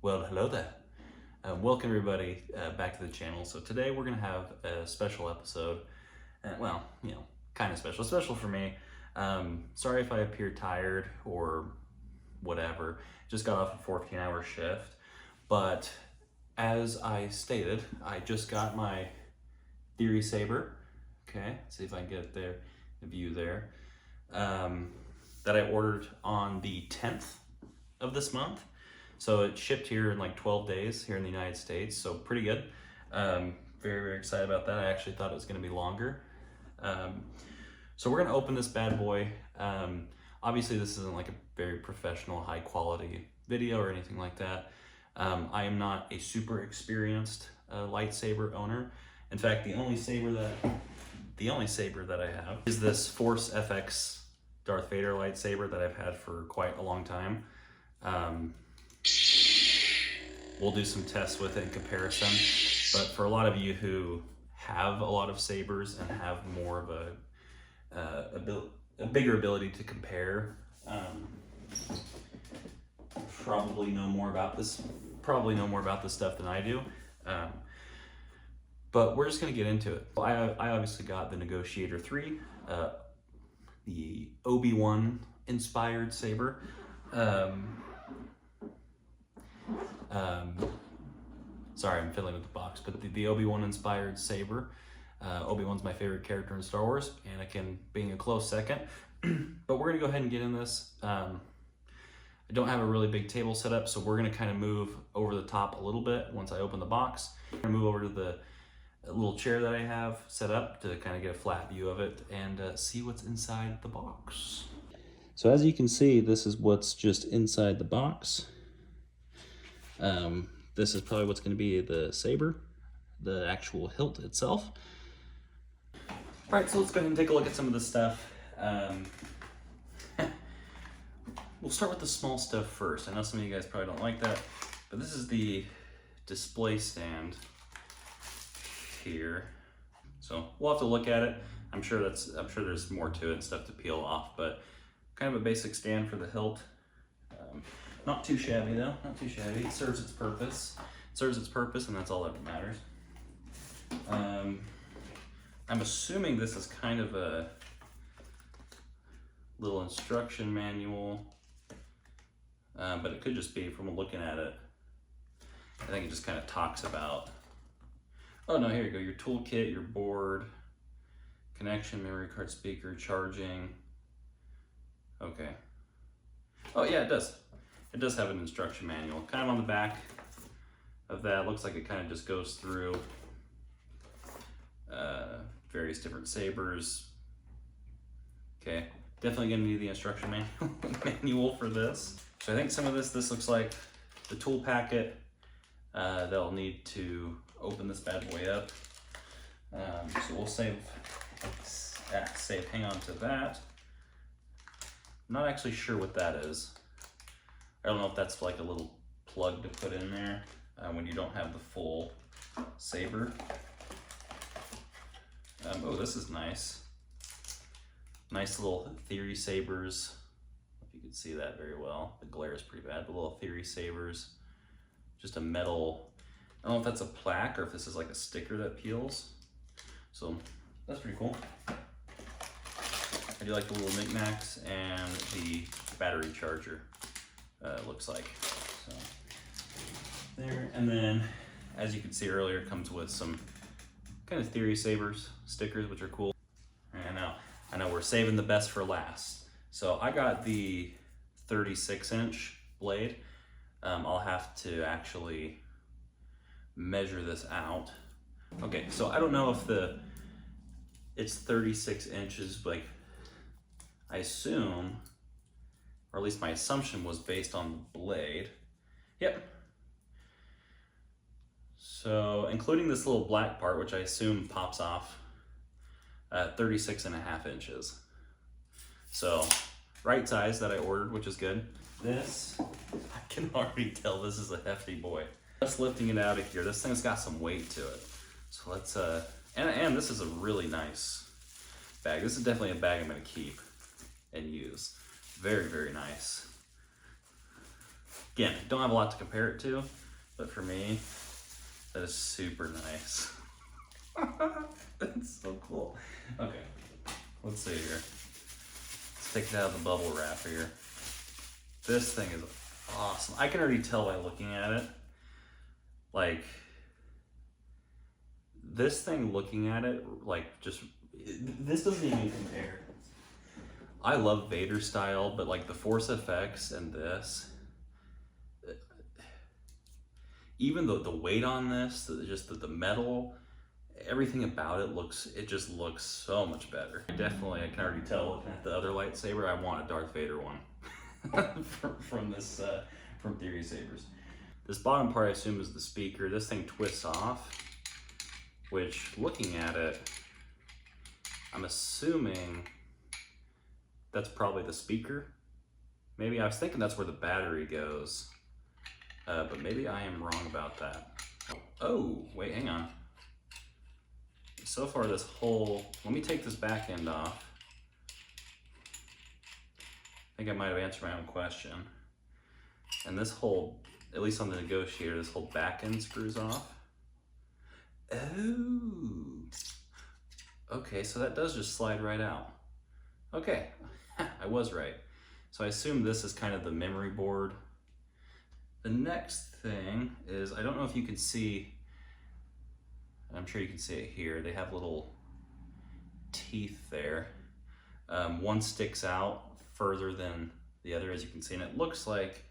Well, hello there. Welcome everybody back to the channel. So today we're gonna have a special episode. Well, kind of special. Special for me. Sorry if I appear tired or whatever. Just got off a 14-hour shift. But as I stated, I just got my Theory Saber. Okay, see if I can get it there, the view there. That I ordered on the 10th of this month. So it shipped here in like 12 days here in the United States, so pretty good. Very, very excited about that. I actually thought it was gonna be longer. So we're gonna open this bad boy. Obviously this isn't like a very professional, high quality video or anything like that. I am not a super experienced lightsaber owner. In fact, the only saber that I have is this Force FX Darth Vader lightsaber that I've had for quite a long time. We'll do some tests with it in comparison, but for a lot of you who have a lot of sabers and have more of a bigger ability to compare, probably know more about this stuff than I do. But we're just gonna get into it. I obviously got the Negotiator 3, the Obi-Wan inspired saber. Sorry, I'm fiddling with the box, but the Obi-Wan inspired saber. Obi-Wan's my favorite character in Star Wars, Anakin being a close second. But we're gonna go ahead and get in this. I don't have a really big table set up, so we're gonna kind of move over the top a little bit once I open the box. I'm gonna move over to the little chair that I have set up to kind of get a flat view of it and see what's inside the box. So as you can see, this is what's just inside the box. This is probably what's going to be the saber, the actual hilt itself. All right, so let's go ahead and take a look at some of this stuff. We'll start with the small stuff first. I know some of you guys probably don't like that, but this is the display stand here. So we'll have to look at it. I'm sure there's more to it and stuff to peel off, but kind of a basic stand for the hilt. Not too shabby though, not too shabby. It serves its purpose. It serves its purpose, and that's all that matters. I'm assuming this is kind of a little instruction manual, but it could just be from looking at it. I think it just kind of talks about, oh no, here you go, your toolkit, your board, connection, memory card, speaker, charging. Okay. Oh yeah, it does. It does have an instruction manual. Kind of on the back of that, looks like it kind of just goes through various different sabers. Okay, definitely gonna need the instruction manual for this. So I think some of this looks like the tool packet that I'll need to open this bad boy up. So we'll hang on to that. I'm not actually sure what that is. I don't know if that's like a little plug to put in there when you don't have the full saber. Oh, this is nice. Nice little Theory Sabers. If you can see that very well. The glare is pretty bad, but little Theory Sabers. Just a metal, I don't know if that's a plaque or if this is like a sticker that peels. So that's pretty cool. I do like the little knickknacks and the battery charger. Looks like. So there, and then as you can see earlier, it comes with some kind of Theory Sabers stickers, which are cool. I know we're saving the best for last. So I got the 36-inch blade. I'll have to actually measure this out. Okay, so I don't know if it's 36 inches, like I assume, or at least my assumption was based on the blade. Yep. So including this little black part, which I assume pops off, 36.5 inches. So right size that I ordered, which is good. This, I can already tell this is a hefty boy. Just lifting it out of here, this thing's got some weight to it. So let's, and this is a really nice bag. This is definitely a bag I'm gonna keep and use. Very, very nice. Again, don't have a lot to compare it to, but for me, that is super nice. That's so cool. Okay, let's see here. Let's take it out of the bubble wrap here. This thing is awesome. I can already tell by looking at it. Like, this thing, looking at it, like, just, this doesn't even compare. I love Vader style, but like the Force FX and this, even the weight on this, the metal, everything about it just looks so much better. Definitely, I can already tell looking at the other lightsaber, I want a Darth Vader one from Theory Sabers. This bottom part I assume is the speaker. This thing twists off, which, looking at it, I'm assuming that's probably the speaker. Maybe I was thinking that's where the battery goes, but maybe I am wrong about that. Oh, wait, hang on. So far this whole, let me take this back end off. I think I might have answered my own question. And this whole, at least on the Negotiator, this whole back end screws off. Oh, okay, so that does just slide right out. Okay, I was right. So I assume this is kind of the memory board. The next thing is, I don't know if you can see, I'm sure you can see it here, they have little teeth there. One sticks out further than the other, as you can see, and it looks like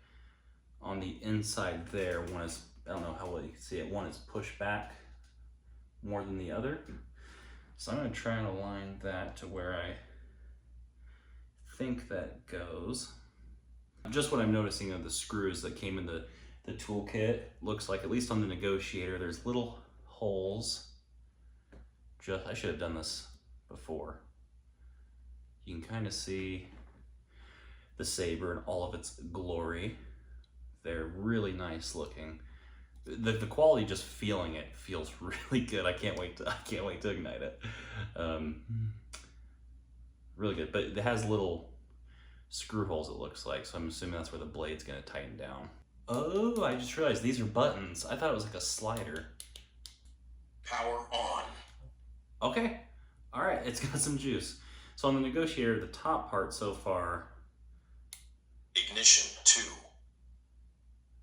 on the inside there, one is, I don't know how well you can see it, one is pushed back more than the other. So I'm going to try and align that to where I think that goes. Just what I'm noticing of the screws that came in the toolkit, looks like, at least on the Negotiator, there's little holes. I should have done this before. You can kind of see the saber in all of its glory. They're really nice looking. The quality, just feeling it, feels really good. I can't wait to ignite it. Really good, but it has little screw holes, it looks like, so I'm assuming that's where the blade's gonna tighten down. Oh, I just realized these are buttons. I thought it was like a slider. Power on. Okay, all right, it's got some juice. So on the Negotiator, the top part so far. Ignition 2.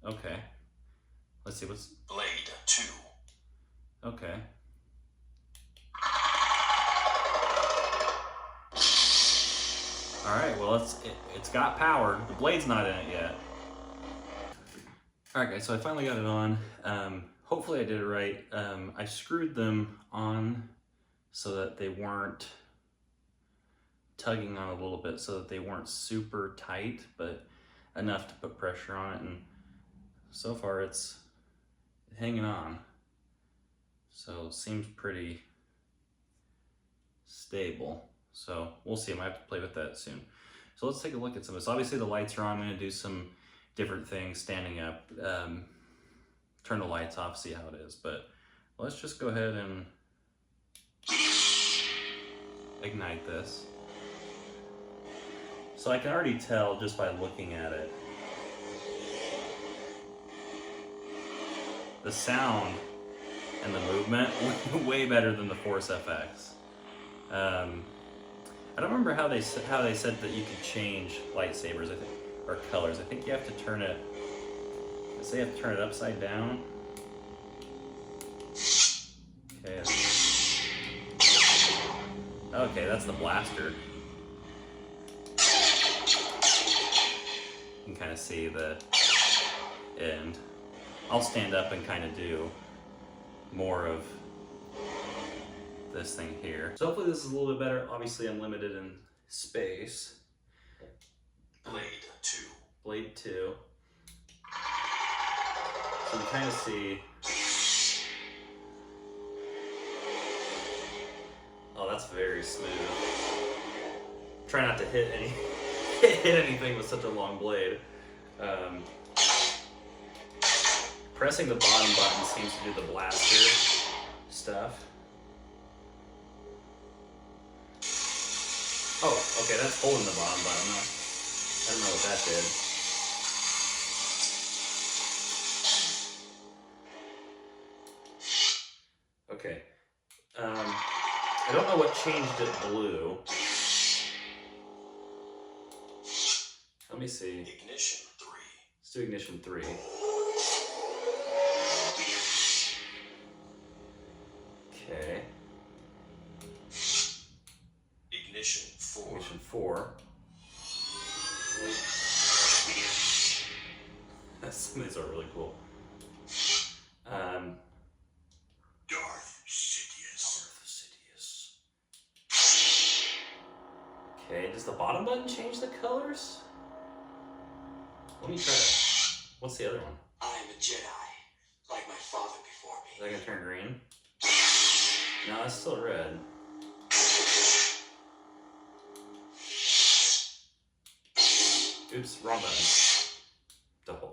Okay. Let's see, what's... Blade 2. Okay. All right, well, it's got power. The blade's not in it yet. All right, guys, so I finally got it on. Hopefully I did it right. I screwed them on so that they weren't tugging on a little bit, so that they weren't super tight, but enough to put pressure on it. And so far it's hanging on. So seems pretty stable. So we'll see, I might have to play with that soon. So let's take a look at some of this. Obviously the lights are on. I'm gonna do some different things standing up, turn the lights off, see how it is. But let's just go ahead and ignite this. So I can already tell just by looking at it, the sound and the movement way better than the Force FX. I don't remember how they said that you could change lightsabers, I think, or colors. I think you have to turn it. Say you have to turn it upside down. Okay. Okay, that's the blaster. You can kind of see the end. I'll stand up and kind of do more of this thing here. So hopefully this is a little bit better. Obviously I'm limited in space. Blade 2. Blade 2. So you kind of see. Oh, that's very smooth. Try not to hit anything with such a long blade. Pressing the bottom button seems to do the blaster stuff. Oh, okay, that's holding the bottom button. I don't know what that did. Okay. I don't know what changed it blue. Let me see. Ignition 3. Let's do ignition 3. Okay. Ignition 4. Ignition 4. Some of these are really cool. Darth Sidious. Okay, does the bottom button change the colors? Let me try it. What's the other one? I am a Jedi, like my father before Is me. that gonna turn green? No, it's still red. Oops, wrong button.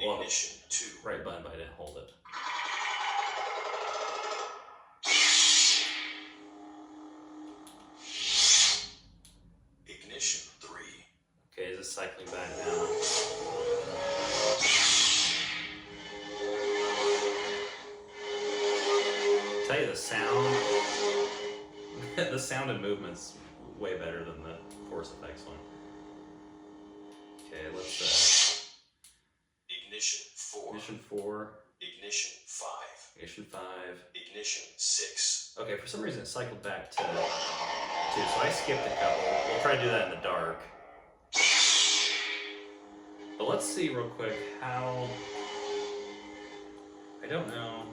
Well, Ignition 2. right button, but I didn't hold it. Ignition 3. Okay, is this cycling back now? Tell you the sound, the sound and movement's way better than the Force Effects one. Okay, let's Ignition 4. ignition 4, Ignition 5. ignition 5. Ignition 6. Okay, for some reason it cycled back to 2, so I skipped a couple. We'll try to do that in the dark. But let's see real quick how, I don't know.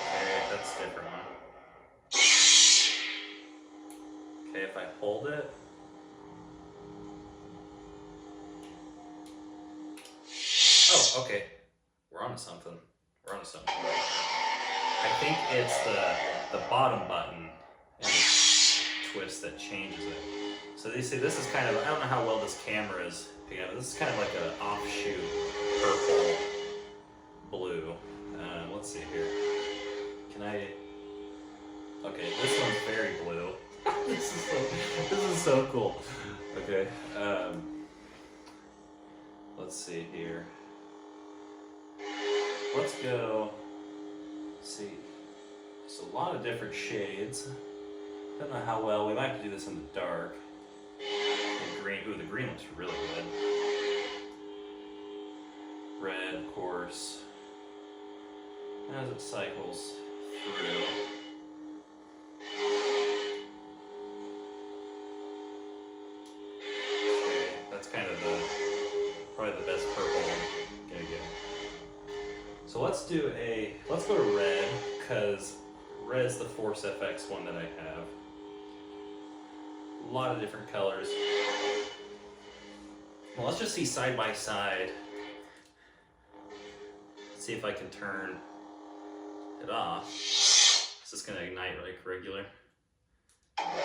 Okay, that's a different one. Okay, if I hold it. Oh, okay. We're onto something. We're onto something. I think it's the bottom button and the twist that changes it. So you see, this is kind of, I don't know how well this camera is picking up. This is kind of like an offshoot purple blue. Let's see here. Can I? Okay, this one's very blue. This is so cool. Okay. Let's see here. Let's go. See, it's a lot of different shades. Don't know how well. We might have to do this in the dark. The green. Ooh, the green looks really good. Red, of course. As it cycles through. Okay, that's kind of probably the best purple I'm gonna get. So let's go to red, because red's the Force FX one that I have. A lot of different colors. Well, let's just see side by side. See if I can turn it off. Is this gonna ignite like regular? Okay.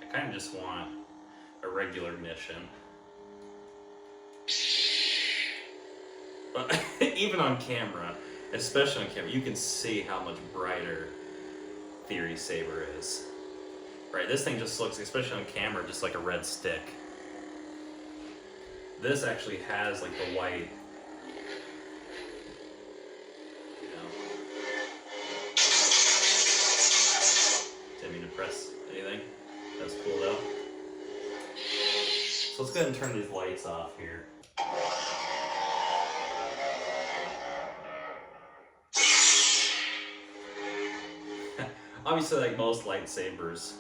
I kind of just want a regular mission. But even on camera, especially on camera, you can see how much brighter Theory Saber is. Right, this thing just looks, especially on camera, just like a red stick. This actually has like the white, you know. Didn't mean to press anything. That's cool though. So let's go ahead and turn these lights off here. Obviously, like most lightsabers,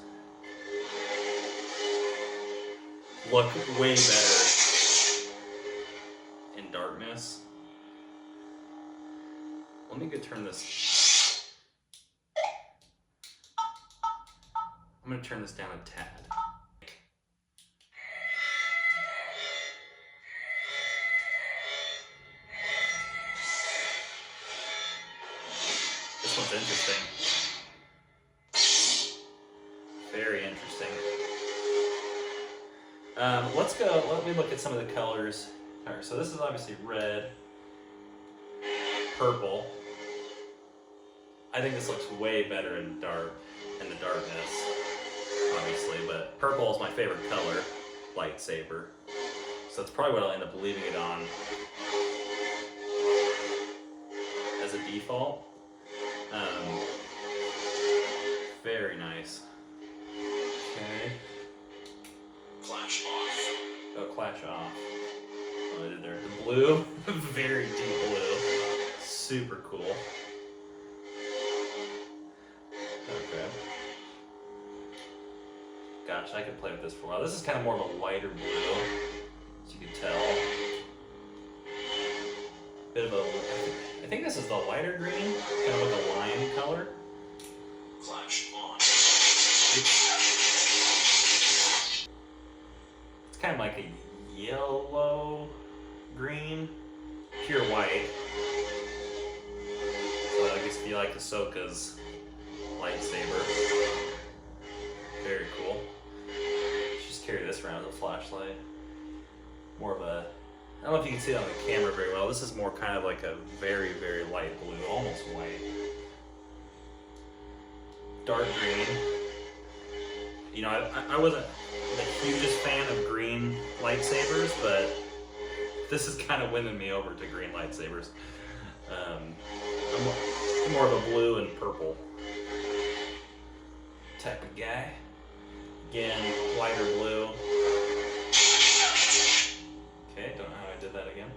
look way better in darkness. Let me go turn this. I'm gonna turn this down a tad. This one's interesting. Very interesting. Let me look at some of the colors. All right, so this is obviously red, purple. I think this looks way better in the darkness, obviously, but purple is my favorite color, lightsaber. So So that's probably what I'll end up leaving it on as a default. Very nice. Okay. Clash off. Oh, clash off. Oh, I did there. The blue, very deep blue. Super cool. Okay. Gosh, I could play with this for a while. This is kind of more of a lighter blue, as you can tell. Bit of a, I think this is the lighter green, kind of like a lion color. Clash on. It's kind of like a yellow green, pure white. So I guess if you like Ahsoka's lightsaber, very cool. Just carry this around as a flashlight. More of a, I don't know if you can see it on the camera very well. This is more kind of like a very, very light blue, almost white. Dark green. You know, I wasn't the hugest fan of green lightsabers, but this is kind of winning me over to green lightsabers. I'm more of a blue and purple type of guy. Again, lighter blue. Okay, don't know how I did that again.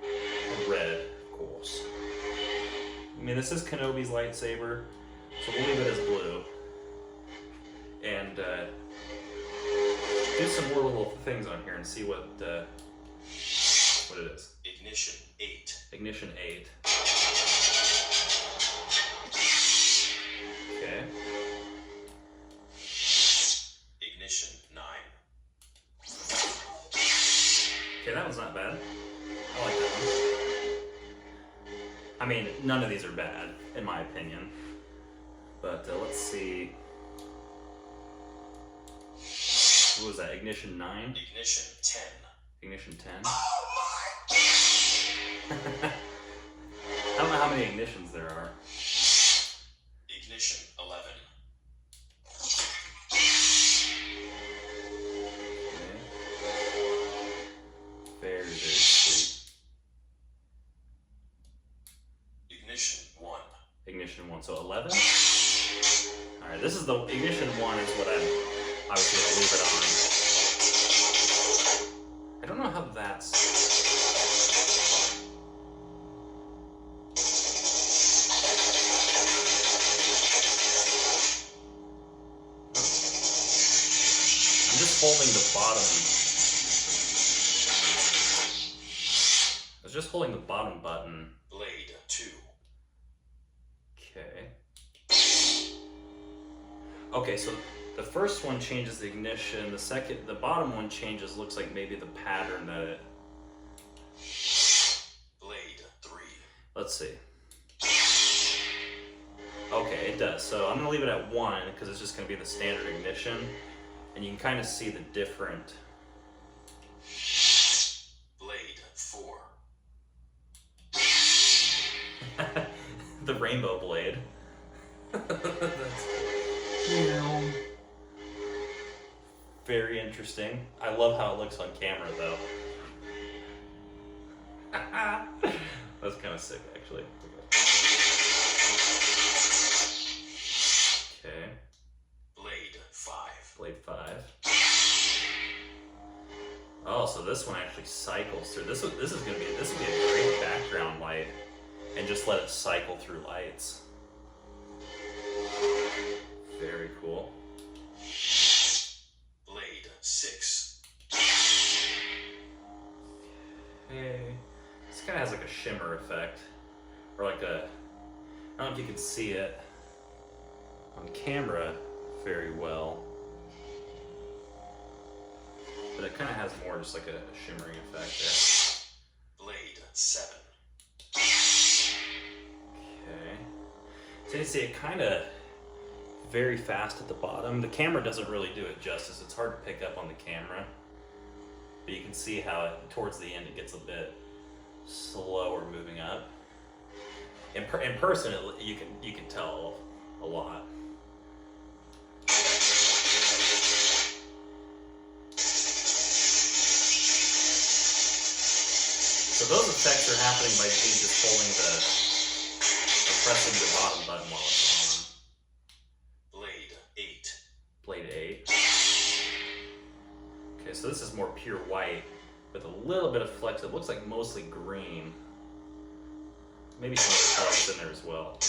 And red, of course. I mean, this is Kenobi's lightsaber, so we'll leave it as blue. And do some more little things on here and see what it is. Ignition 8. Ignition 8. Okay. Ignition 9. Okay, that one's not bad. I like that one. I mean, none of these are bad, in my opinion. But let's see. What was that? Ignition 9? Ignition 10. Ignition 10? Oh my! I don't know how many ignitions there are. Ignition 11. Okay. Very, very sweet. Ignition 1. Ignition 1, so 11? Alright, this is the ignition 1 is what I'm obviously going to leave it on. I don't know how that's... I'm just holding the bottom. I was just holding the bottom button. Blade 2. Okay. Okay, so the first one changes the ignition. The bottom one changes, looks like maybe the pattern that it... Blade 3. Let's see. Okay, it does. So I'm gonna leave it at 1 because it's just gonna be the standard ignition. And you can kind of see the different... Blade 4. the rainbow blade. Very interesting. I love how it looks on camera though. That's kind of sick actually. Okay. Blade 5. Blade 5. Oh, so this one actually cycles through. This would be a great background light, and just let it cycle through lights. Very cool. Blade 6. Okay. This kind of has like a shimmer effect, or like a, I don't know if you can see it on camera very well, but it kind of has more just like a shimmering effect there. Blade 7. Okay. So you see it kind of very fast at the bottom. The camera doesn't really do it justice. It's hard to pick up on the camera, but you can see how towards the end it gets a bit slower moving up. In person, you can tell a lot. those effects are happening by me just holding pressing the bottom button while it's on. Blade 8. Blade 8. Okay, so this is more pure white with a little bit of flex. It looks like mostly green. Maybe some other colors in there as well.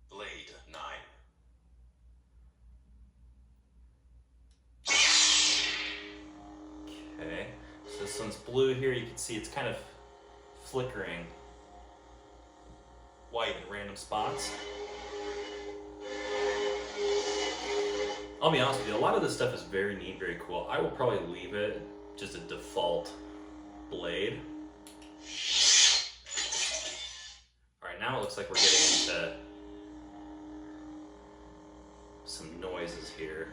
Blade 9. Okay, so this one's blue here. You can see it's kind of flickering white in random spots. I'll be honest with you, a lot of this stuff is very neat, very cool. I will probably leave it just a default blade. Alright, now it looks like we're getting into some noises here.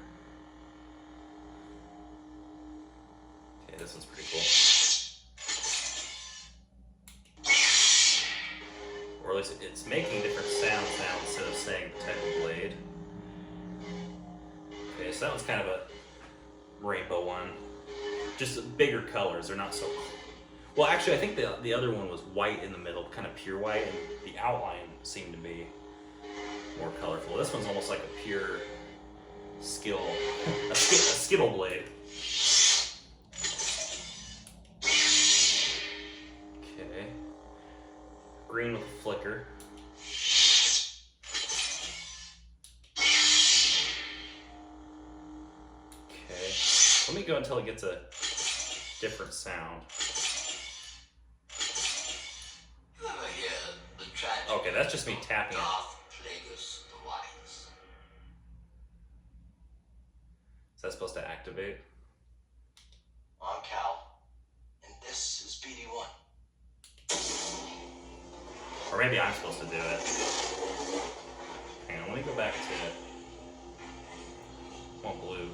Okay, this one's pretty cool. Or at least it's making different sounds now instead of saying the type of blade. Okay, so that one's kind of a rainbow one. Just bigger colors, they're not so... Well, actually, I think the other one was white in the middle, kind of pure white, and the outline seemed to be more colorful. This one's almost like a pure skill, a skittle blade. Okay. Green with a flicker. Let me go until it gets a different sound. Okay, that's just me tapping it. Is that supposed to activate? I'm Cal, and this is BD1. Or maybe I'm supposed to do it. Hang on, let me go back to it. I want blue.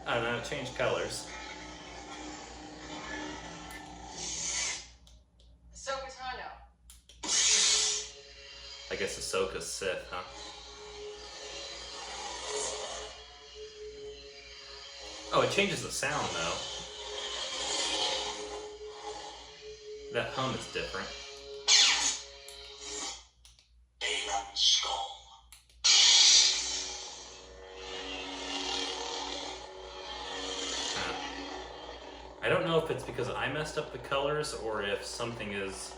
I don't know, it changed colors. Ahsoka Tano. I guess Ahsoka's Sith, huh? Oh, it changes the sound though. That hum is different. I don't know if it's because I messed up the colors or if something is...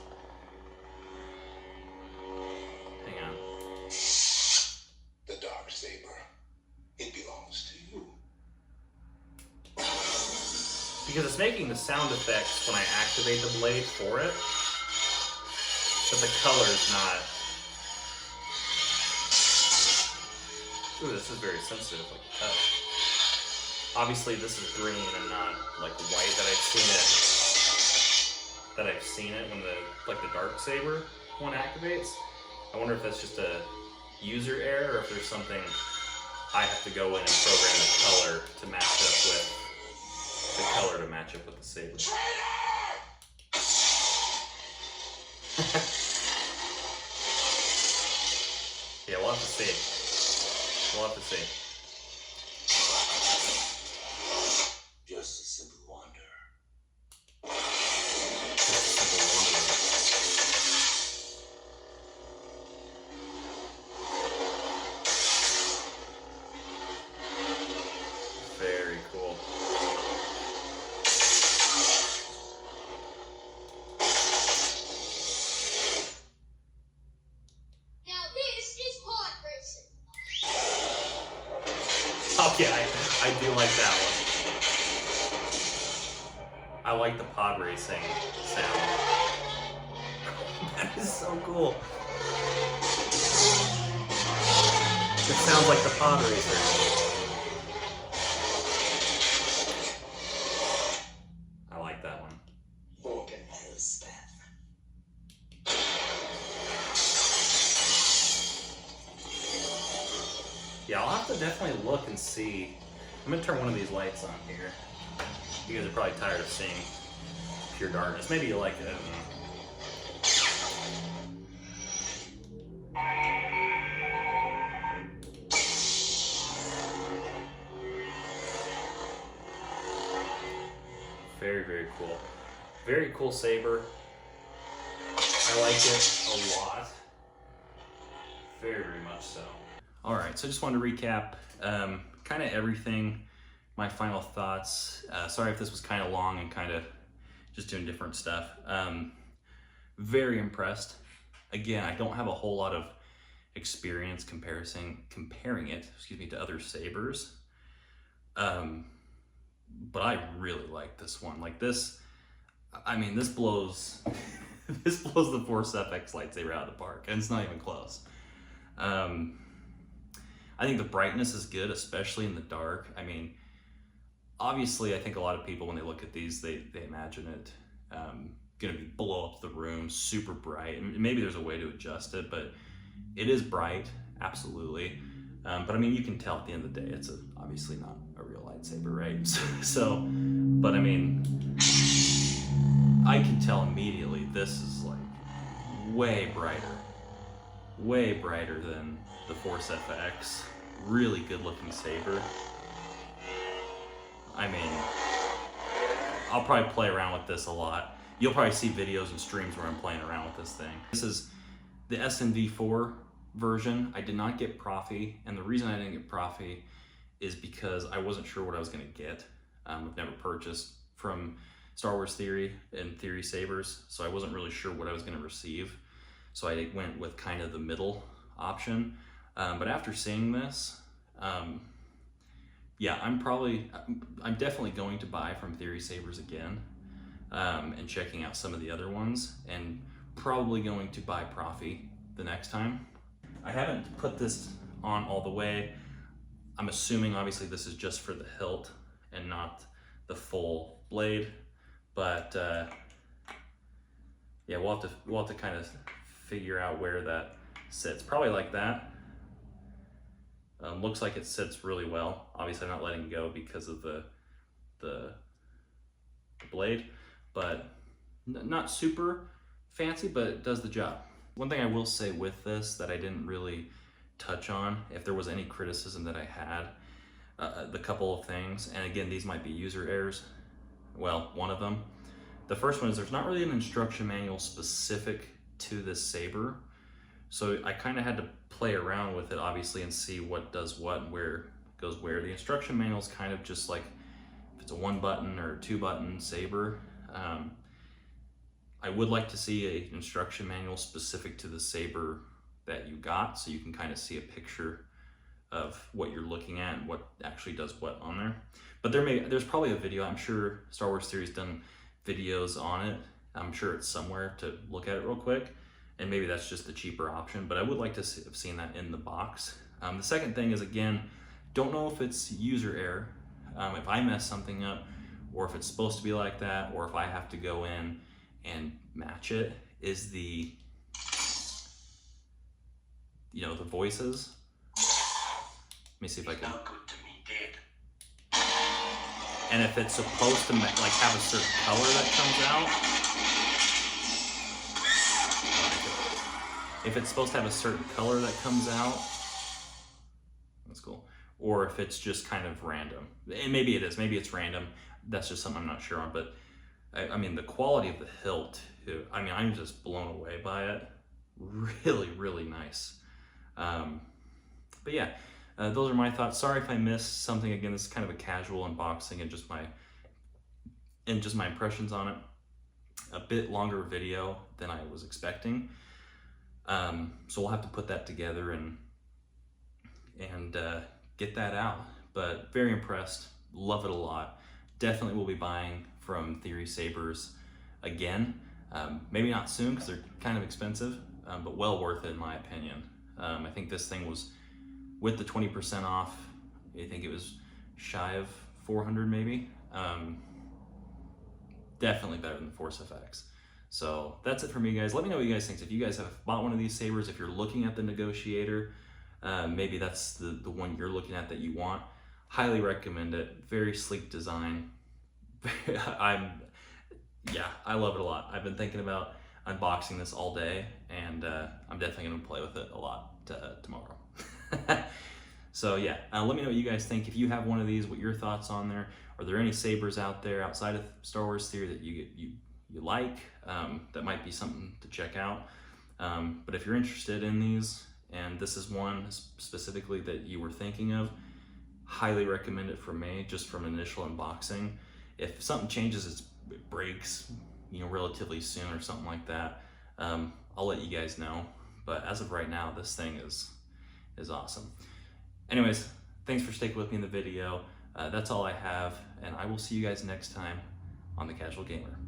Hang on. The dark saber. It belongs to you. Because it's making the sound effects when I activate the blade for it, but the color's not... Ooh, this is very sensitive, like a touch. Obviously this is green and not like white that I've seen it when the dark saber one activates. I wonder if that's just a user error or if there's something I have to go in and program the color to match up with the saber. Yeah, we'll have to see. We'll have to see. Just a simple wonder. Very cool. Now this is pod racing. Okay, I do like that one. I like the pod racing sound. That is so cool. It sounds like the pod racer. I like that one. Yeah, I'll have to definitely look and see. I'm gonna turn one of these lights on here. You guys are probably tired of seeing pure darkness. Maybe you like it, I don't know. very cool. Very cool saber. I like it a lot. Very, very much so. All right, so I just wanted to recap kind of everything, my final thoughts. Sorry if this was kind of long and kind of just doing different stuff. Very impressed. Again, I don't have a whole lot of experience comparing it, to other sabers. But I really like this one. Like this, I mean, this blows, this blows the Force FX lightsaber out of the park, and it's not even close. I think the brightness is good, especially in the dark. I mean, obviously, I think a lot of people, when they look at these, they imagine it gonna be blow up the room, super bright. And maybe there's a way to adjust it, but it is bright, absolutely. But I mean, you can tell at the end of the day, it's obviously not a real lightsaber, right? So, but I mean, I can tell immediately this is like way brighter than the Force FX. Really good looking saber. I mean, I'll probably play around with this a lot. You'll probably see videos and streams where I'm playing around with this thing. This is the SNV4 version. I did not get Profi, and the reason I didn't get Profi is because I wasn't sure what I was gonna get. I've never purchased from Star Wars Theory and Theory Sabers, so I wasn't really sure what I was gonna receive. So I went with kind of the middle option. But after seeing this, yeah, I'm definitely going to buy from Theory Sabers again, and checking out some of the other ones, and probably going to buy Profi the next time. I haven't put this on all the way. I'm assuming obviously this is just for the hilt and not the full blade, but yeah, we'll have to kind of figure out where that sits. Probably like that. Looks like it sits really well. Obviously, I'm not letting go because of the blade, but not super fancy, but it does the job. One thing I will say with this that I didn't really touch on, if there was any criticism that I had, the couple of things, and again, these might be user errors. Well, one of them. The first one is there's not really an instruction manual specific to this saber. So I kind of had to play around with it, obviously, and see what does what and where goes where. The instruction manual is kind of just like, if it's a 1-button or 2-button saber. I would like to see an instruction manual specific to the saber that you got, so you can kind of see a picture of what you're looking at and what actually does what on there. But there's probably a video. I'm sure Star Wars Theory's done videos on it. I'm sure it's somewhere to look at it real quick. And maybe that's just the cheaper option, but I would like to have seen that in the box. The second thing is, again, don't know if it's user error, if I mess something up, or if it's supposed to be like that, or if I have to go in and match it, is the voices. Let me see if I can. No good to me, dead. And if it's supposed to like have a certain color that comes out, if it's supposed to have a certain color that comes out, that's cool. Or if it's just kind of random. And maybe it is, maybe it's random. That's just something I'm not sure on. But I mean, the quality of the hilt, I mean, I'm just blown away by it. Really, really nice. But yeah, those are my thoughts. Sorry if I missed something. Again, this is kind of a casual unboxing and just my impressions on it. A bit longer video than I was expecting. So we'll have to put that together and get that out. But very impressed, love it a lot. Definitely will be buying from Theory Sabers again. Maybe not soon because they're kind of expensive, but well worth it in my opinion. I think this thing was, with the 20% off, I think it was shy of 400 maybe. Definitely better than Force FX. So that's it from you guys. Let me know what you guys think. If you guys have bought one of these sabers, if you're looking at the Negotiator, maybe that's the one you're looking at that you want. Highly recommend it. Very sleek design. I love it a lot. I've been thinking about unboxing this all day, and I'm definitely gonna play with it a lot tomorrow. So yeah, let me know what you guys think. If you have one of these, what your thoughts on there, Are there any sabers out there outside of Star Wars theory that you like? That might be something to check out. But if you're interested in these, and this is one specifically that you were thinking of, highly recommend it from me, just from initial unboxing. If something changes, it breaks, relatively soon or something like that, I'll let you guys know. But as of right now, this thing is awesome. Anyways, thanks for sticking with me in the video. That's all I have, and I will see you guys next time on The Casual Gamer.